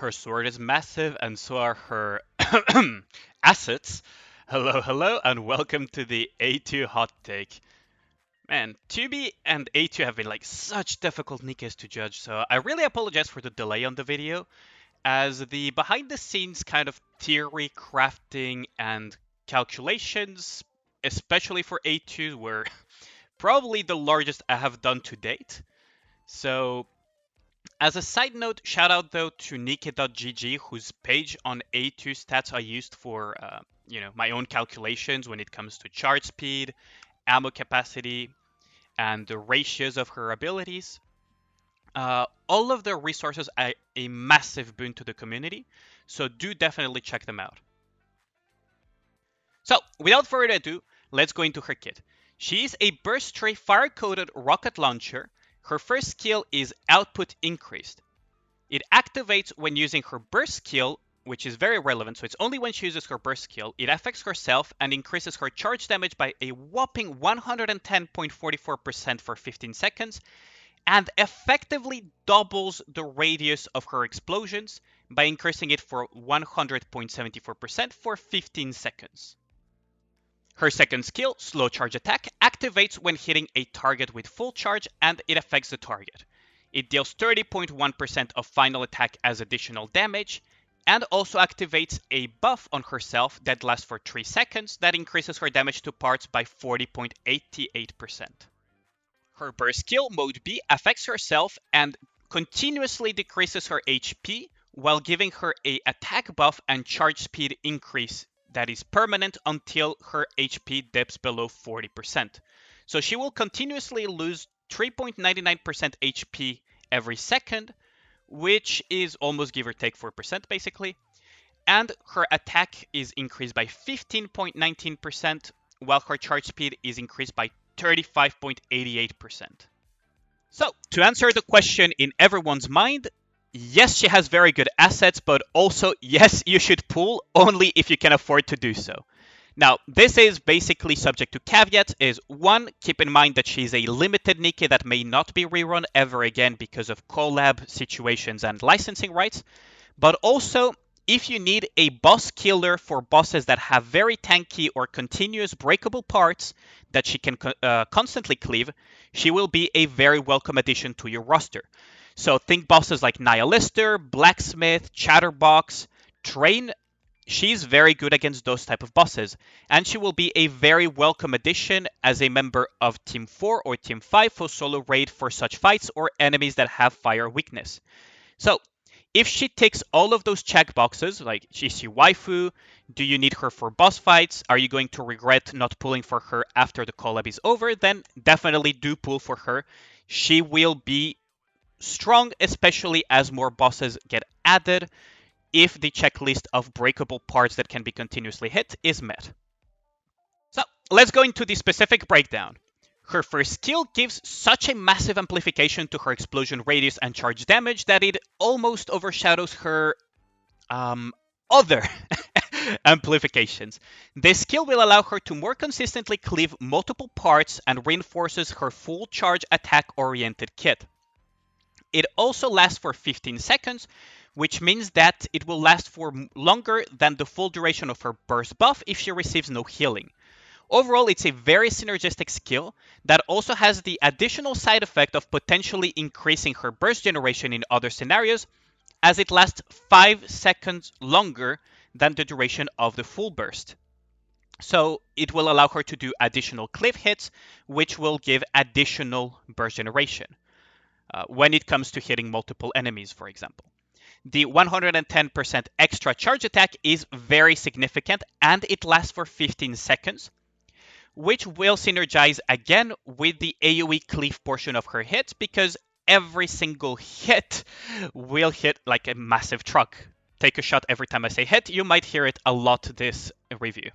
Her sword is massive, and so are her assets. Hello, hello, and welcome to the A2 hot take. Man, 2B and A2 have been like such difficult Nikkes to judge, so I really apologize for the delay on the video, as the behind the scenes kind of theory crafting and calculations, especially for A2, were probably the largest I have done to date. So as a side note, shout out though to Nikke.gg, whose page on A2 stats I used for my own calculations when it comes to charge speed, ammo capacity, and the ratios of her abilities. All of their resources are a massive boon to the community, so do definitely check them out. So, without further ado, let's go into her kit. She is a burst tray fire-coated rocket launcher. Her first skill is output increased. It activates when using her burst skill, which is very relevant, so it's only when she uses her burst skill. It affects herself and increases her charge damage by a whopping 110.44% for 15 seconds, and effectively doubles the radius of her explosions by increasing it for 100.74% for 15 seconds. Her second skill, Slow Charge Attack, activates when hitting a target with full charge and it affects the target. It deals 30.1% of final attack as additional damage, and also activates a buff on herself that lasts for 3 seconds that increases her damage to parts by 40.88%. Her burst skill, Mode B, affects herself and continuously decreases her HP while giving her a attack buff and charge speed increase that is permanent until her HP dips below 40%. So she will continuously lose 3.99% HP every second, which is almost give or take 4% basically. And her attack is increased by 15.19%, while her charge speed is increased by 35.88%. So, to answer the question in everyone's mind, yes, she has very good assets, but also, yes, you should pull only if you can afford to do so. Now, this is basically subject to caveats. Is one, keep in mind that she's a limited Nikke that may not be rerun ever again because of collab situations and licensing rights. But also, if you need a boss killer for bosses that have very tanky or continuous breakable parts that she can constantly cleave, she will be a very welcome addition to your roster. So think bosses like Nihilister, Blacksmith, Chatterbox, Train. She's very good against those type of bosses, and she will be a very welcome addition as a member of Team 4 or Team 5 for solo raid for such fights or enemies that have fire weakness. So, if she ticks all of those checkboxes, like is she waifu, do you need her for boss fights, are you going to regret not pulling for her after the collab is over, then definitely do pull for her. She will be strong, especially as more bosses get added, if the checklist of breakable parts that can be continuously hit is met. So, let's go into the specific breakdown. Her first skill gives such a massive amplification to her explosion radius and charge damage that it almost overshadows her other amplifications. This skill will allow her to more consistently cleave multiple parts and reinforces her full charge attack-oriented kit. It also lasts for 15 seconds, which means that it will last for longer than the full duration of her burst buff if she receives no healing. Overall, it's a very synergistic skill that also has the additional side effect of potentially increasing her burst generation in other scenarios, as it lasts 5 seconds longer than the duration of the full burst. So it will allow her to do additional cliff hits, which will give additional burst generation when it comes to hitting multiple enemies, for example. The 110% extra charge attack is very significant, and it lasts for 15 seconds, which will synergize again with the AoE cleave portion of her hits, because every single hit will hit like a massive truck. Take a shot every time I say hit. You might hear it a lot this review.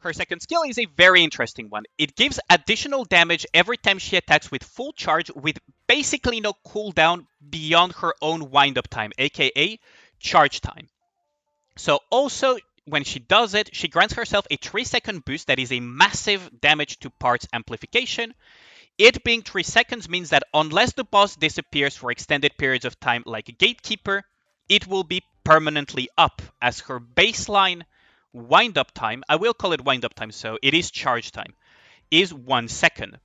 Her second skill is a very interesting one. It gives additional damage every time she attacks with full charge with basically no cooldown beyond her own wind-up time, aka charge time. So also, when she does it, she grants herself a 3-second boost that is a massive damage to parts amplification. It being 3 seconds means that unless the boss disappears for extended periods of time like a Gatekeeper, it will be permanently up, as her baseline wind-up time, I will call it wind-up time, so it is charge time, is 1 second.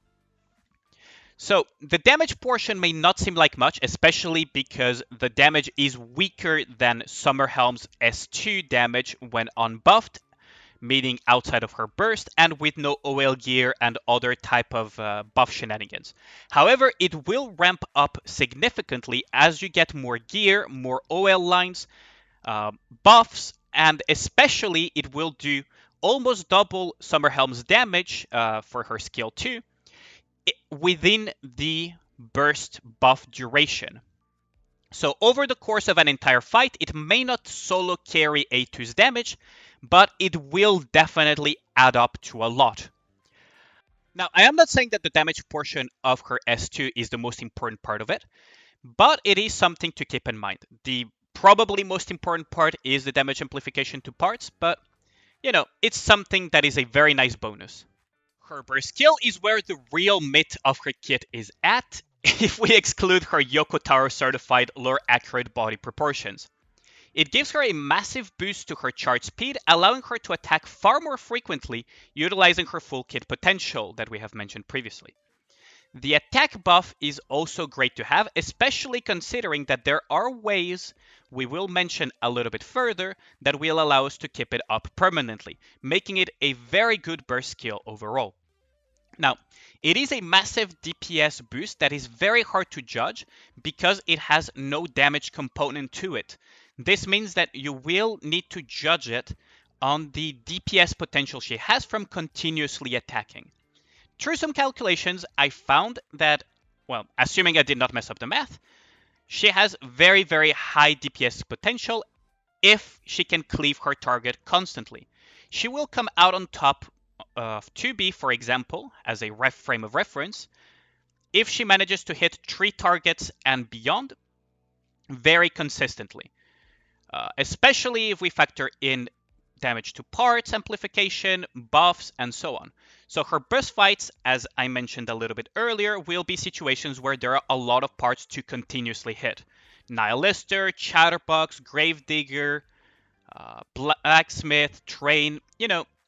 So the damage portion may not seem like much, especially because the damage is weaker than Summerhelm's S2 damage when unbuffed, meaning outside of her burst and with no OL gear and other type of buff shenanigans. However, it will ramp up significantly as you get more gear, more OL lines, buffs, and especially it will do almost double Summerhelm's damage for her skill 2 within the burst buff duration. So over the course of an entire fight, it may not solo carry A2's damage, but it will definitely add up to a lot. Now, I am not saying that the damage portion of her S2 is the most important part of it, but it is something to keep in mind. The probably most important part is the damage amplification to parts, but, it's something that is a very nice bonus. Her burst skill is where the real meat of her kit is at, if we exclude her Yoko Taro certified lore accurate body proportions. It gives her a massive boost to her charge speed, allowing her to attack far more frequently, utilizing her full kit potential that we have mentioned previously. The attack buff is also great to have, especially considering that there are ways we will mention a little bit further that will allow us to keep it up permanently, making it a very good burst skill overall. Now, it is a massive DPS boost that is very hard to judge because it has no damage component to it. This means that you will need to judge it on the DPS potential she has from continuously attacking. Through some calculations, I found that, well, assuming I did not mess up the math, she has very, very high DPS potential if she can cleave her target constantly. She will come out on top of 2B, for example, as a frame of reference, if she manages to hit 3 targets and beyond very consistently, especially if we factor in damage to parts, amplification, buffs, and so on. So her burst fights, as I mentioned a little bit earlier, will be situations where there are a lot of parts to continuously hit. Nihilister, Chatterbox, Gravedigger, Blacksmith, Train,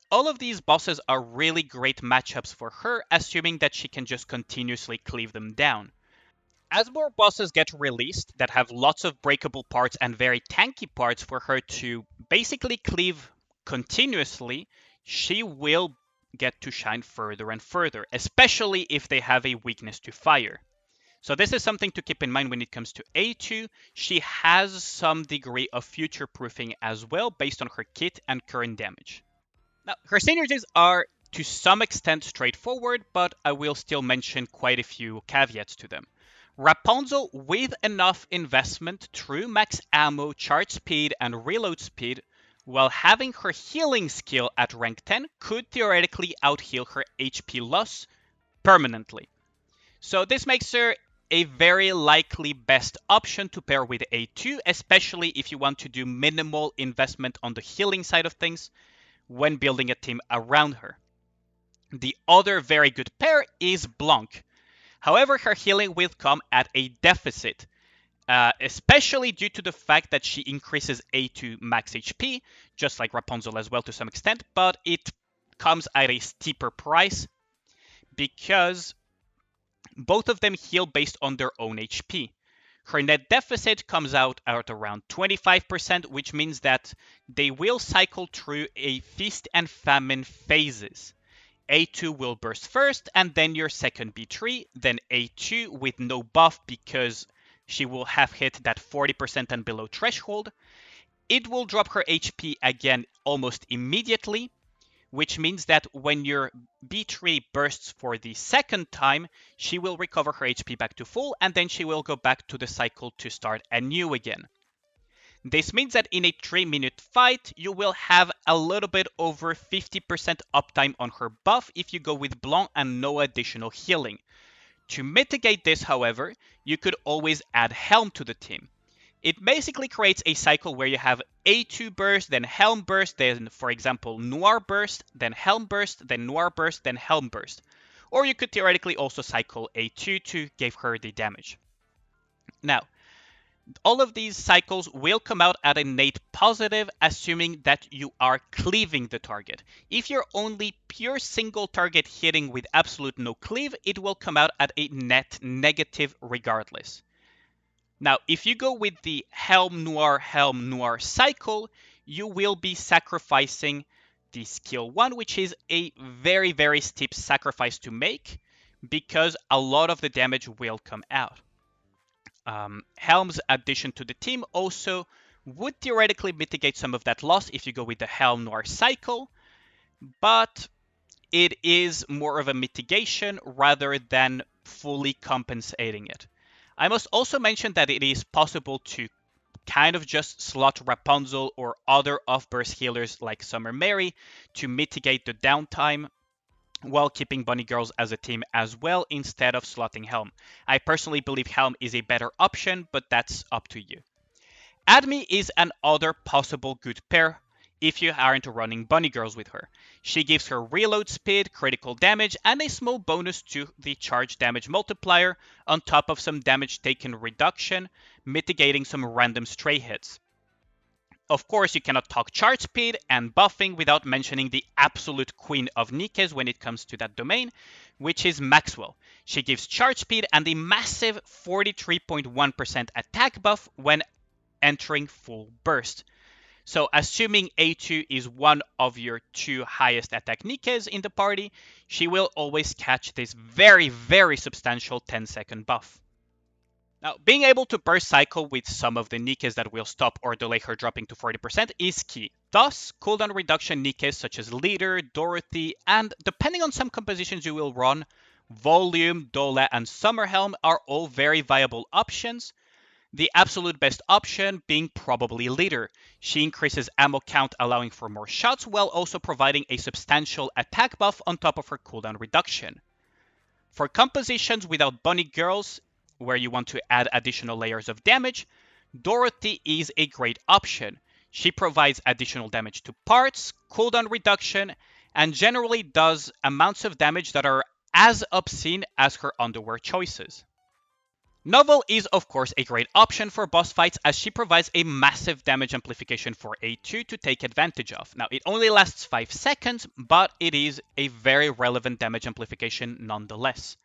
all of these bosses are really great matchups for her, assuming that she can just continuously cleave them down. As more bosses get released that have lots of breakable parts and very tanky parts for her to basically cleave continuously, she will get to shine further and further, especially if they have a weakness to fire. So this is something to keep in mind when it comes to A2. She has some degree of future-proofing as well based on her kit and current damage. Now, her synergies are to some extent straightforward, but I will still mention quite a few caveats to them. Rapunzel, with enough investment through max ammo, charge speed, and reload speed, while having her healing skill at rank 10, could theoretically out-heal her HP loss permanently. So this makes her a very likely best option to pair with A2, especially if you want to do minimal investment on the healing side of things when building a team around her. The other very good pair is Blanc. However, her healing will come at a deficit, especially due to the fact that she increases A2 max HP, just like Rapunzel as well to some extent, but it comes at a steeper price because both of them heal based on their own HP. Her net deficit comes out at around 25%, which means that they will cycle through a feast and famine phases. A2 will burst first, and then your second B3, then A2 with no buff because she will have hit that 40% and below threshold. It will drop her HP again almost immediately, which means that when your B3 bursts for the second time, she will recover her HP back to full, and then she will go back to the cycle to start anew again. This means that in a 3-minute fight, you will have a little bit over 50% uptime on her buff if you go with Blanc and no additional healing. To mitigate this, however, you could always add Helm to the team. It basically creates a cycle where you have A2 burst, then Helm burst, then, for example, Noir burst, then Helm burst, then Noir burst, then Helm burst. Or you could theoretically also cycle A2 to give her the damage. Now, All of these cycles will come out at a net positive, assuming that you are cleaving the target. If you're only pure single target hitting with absolute no cleave, it will come out at a net negative regardless. Now, if you go with the Helm Noir cycle, you will be sacrificing the skill 1, which is a very, very steep sacrifice to make because a lot of the damage will come out. Helm's addition to the team also would theoretically mitigate some of that loss if you go with the Helm Noir cycle, but it is more of a mitigation rather than fully compensating it. I must also mention that it is possible to kind of just slot Rapunzel or other off-burst healers like Summer Mary to mitigate the downtime while keeping Bunny Girls as a team as well instead of slotting Helm. I personally believe Helm is a better option, but that's up to you. Admi is another possible good pair if you aren't running Bunny Girls with her. She gives her reload speed, critical damage, and a small bonus to the charge damage multiplier on top of some damage taken reduction, mitigating some random stray hits. Of course, you cannot talk charge speed and buffing without mentioning the absolute queen of Nikkes when it comes to that domain, which is Maxwell. She gives charge speed and a massive 43.1% attack buff when entering full burst. So assuming A2 is one of your 2 highest attack Nikkes in the party, she will always catch this very, very substantial 10-second buff. Now, being able to burst cycle with some of the Nikkes that will stop or delay her dropping to 40% is key. Thus, cooldown reduction Nikkes such as Leader, Dorothy, and depending on some compositions you will run, Volume, Dole, and Summerhelm are all very viable options. The absolute best option being probably Leader. She increases ammo count allowing for more shots while also providing a substantial attack buff on top of her cooldown reduction. For compositions without Bunny Girls, where you want to add additional layers of damage, Dorothy is a great option. She provides additional damage to parts, cooldown reduction, and generally does amounts of damage that are as obscene as her underwear choices. Novel is of course a great option for boss fights as she provides a massive damage amplification for A2 to take advantage of. Now it only lasts 5 seconds, but it is a very relevant damage amplification nonetheless.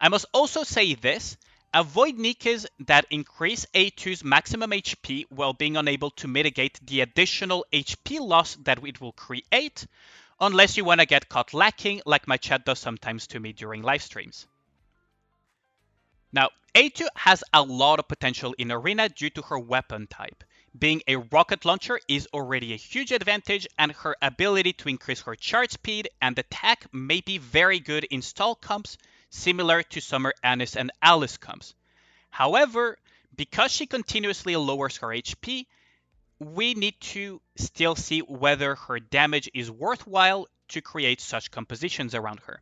I must also say this, avoid Nikkes that increase A2's maximum HP while being unable to mitigate the additional HP loss that it will create, unless you want to get caught lacking like my chat does sometimes to me during live streams. Now, A2 has a lot of potential in Arena due to her weapon type. Being a rocket launcher is already a huge advantage, and her ability to increase her charge speed and attack may be very good in stall comps, similar to Summer Anis and Alice comps. However, because she continuously lowers her HP, we need to still see whether her damage is worthwhile to create such compositions around her.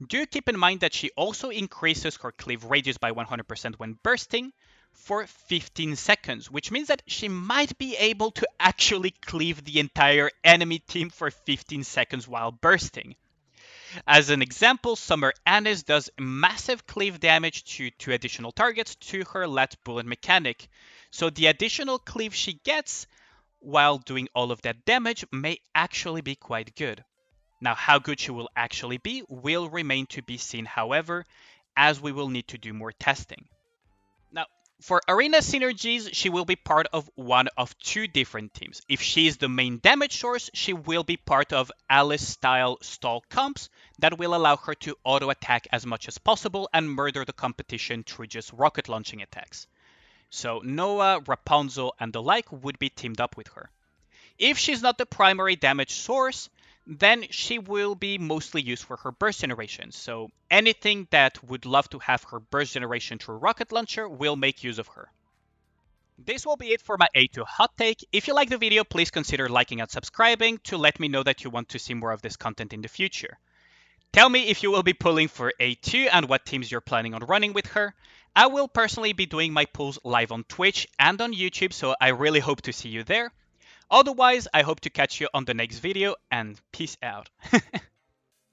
Do keep in mind that she also increases her cleave radius by 100% when bursting for 15 seconds, which means that she might be able to actually cleave the entire enemy team for 15 seconds while bursting. As an example, Summer Anis does massive cleave damage to 2 additional targets to her lat bullet mechanic, so the additional cleave she gets while doing all of that damage may actually be quite good. Now, how good she will actually be will remain to be seen, however, as we will need to do more testing. Now, for Arena Synergies, she will be part of one of 2 different teams. If she is the main damage source, she will be part of Alice-style stall comps that will allow her to auto-attack as much as possible and murder the competition through just rocket launching attacks. So Noah, Rapunzel, and the like would be teamed up with her. If she's not the primary damage source, then she will be mostly used for her burst generation. So anything that would love to have her burst generation through rocket launcher will make use of her. This will be it for my A2 hot take. If you like the video, please consider liking and subscribing to let me know that you want to see more of this content in the future. Tell me if you will be pulling for A2 and what teams you're planning on running with her. I will personally be doing my pulls live on Twitch and on YouTube, so I really hope to see you there. Otherwise, I hope to catch you on the next video, and peace out.